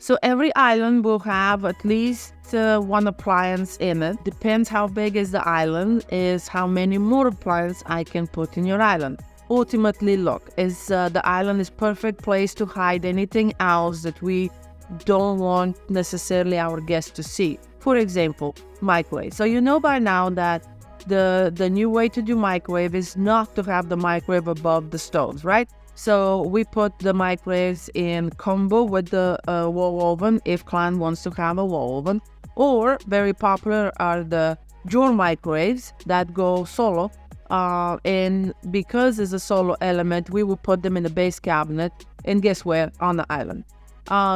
So every island will have at least one appliance in it. Depends how big is the island, is how many more appliances I can put in your island. Ultimately, look, the island is perfect place to hide anything else that we don't want necessarily our guests to see. For example, microwave. So you know by now that the new way to do microwave is not to have the microwave above the stoves, right? So we put the microwaves in combo with the wall oven if client wants to have a wall oven. Or very popular are the dual microwaves that go solo. And because it's a solo element, we will put them in the base cabinet. And guess where? On the island.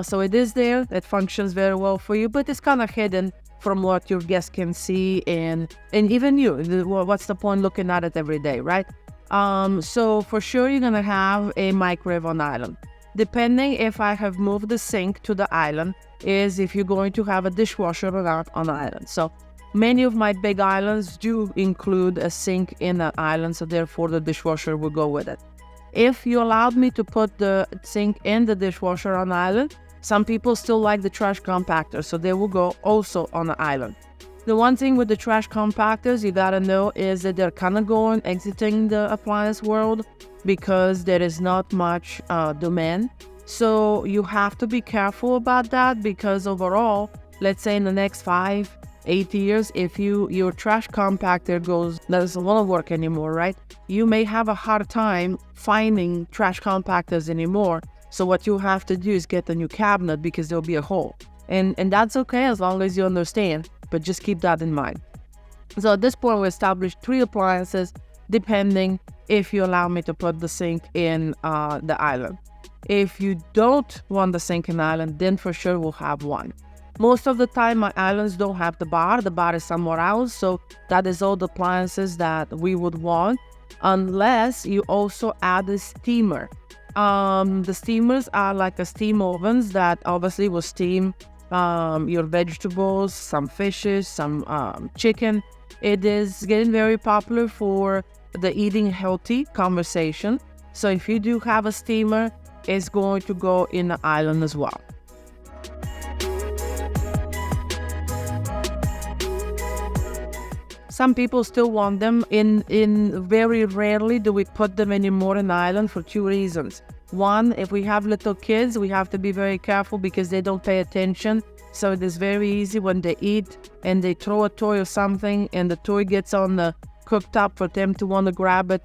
So it is there. It functions very well for you, but it's kind of hidden from what your guests can see. And even you, what's the point looking at it every day, right? So for sure you're gonna have a microwave on the island. Depending if I have moved the sink to the island is if you're going to have a dishwasher or not on the island. So many of my big islands do include a sink in the island, so therefore the dishwasher will go with it. If you allowed me to put the sink in the dishwasher on the island, some people still like the trash compactor, so they will go also on the island. The one thing with the trash compactors you gotta know is that they're kind of exiting the appliance world because there is not much demand. So you have to be careful about that because overall, let's say in the next 5-8 years, if your trash compactor doesn't want to work anymore, right? You may have a hard time finding trash compactors anymore. So what you have to do is get a new cabinet because there'll be a hole. And that's okay as long as you understand. But just keep that in mind. So at this point, we established 3 appliances, depending if you allow me to put the sink in the island. If you don't want the sink in the island, then for sure we'll have 1. Most of the time, my islands don't have the bar. The bar is somewhere else. So that is all the appliances that we would want, unless you also add a steamer. The steamers are like a steam ovens that obviously will steam your vegetables, some fishes, some chicken. It is getting very popular for the eating healthy conversation. So if you do have a steamer, it's going to go in the island as well. Some people still want them in very rarely do we put them anymore in the island for 2 reasons. One, if we have little kids, we have to be very careful because they don't pay attention. So it is very easy when they eat and they throw a toy or something and the toy gets on the cooktop for them to want to grab it.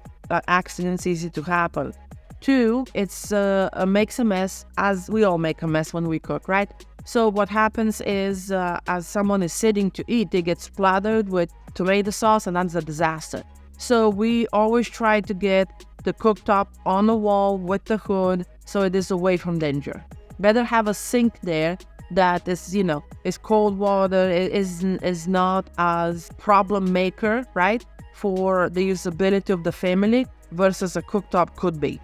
Accidents easy to happen. 2, it's makes a mess, as we all make a mess when we cook, right? So what happens is as someone is sitting to eat, they get splattered with tomato sauce and that's a disaster. So we always try to get the cooktop on the wall with the hood so it is away from danger. Better have a sink there that is, is cold water, is not as problem maker, right, for the usability of the family versus a cooktop could be.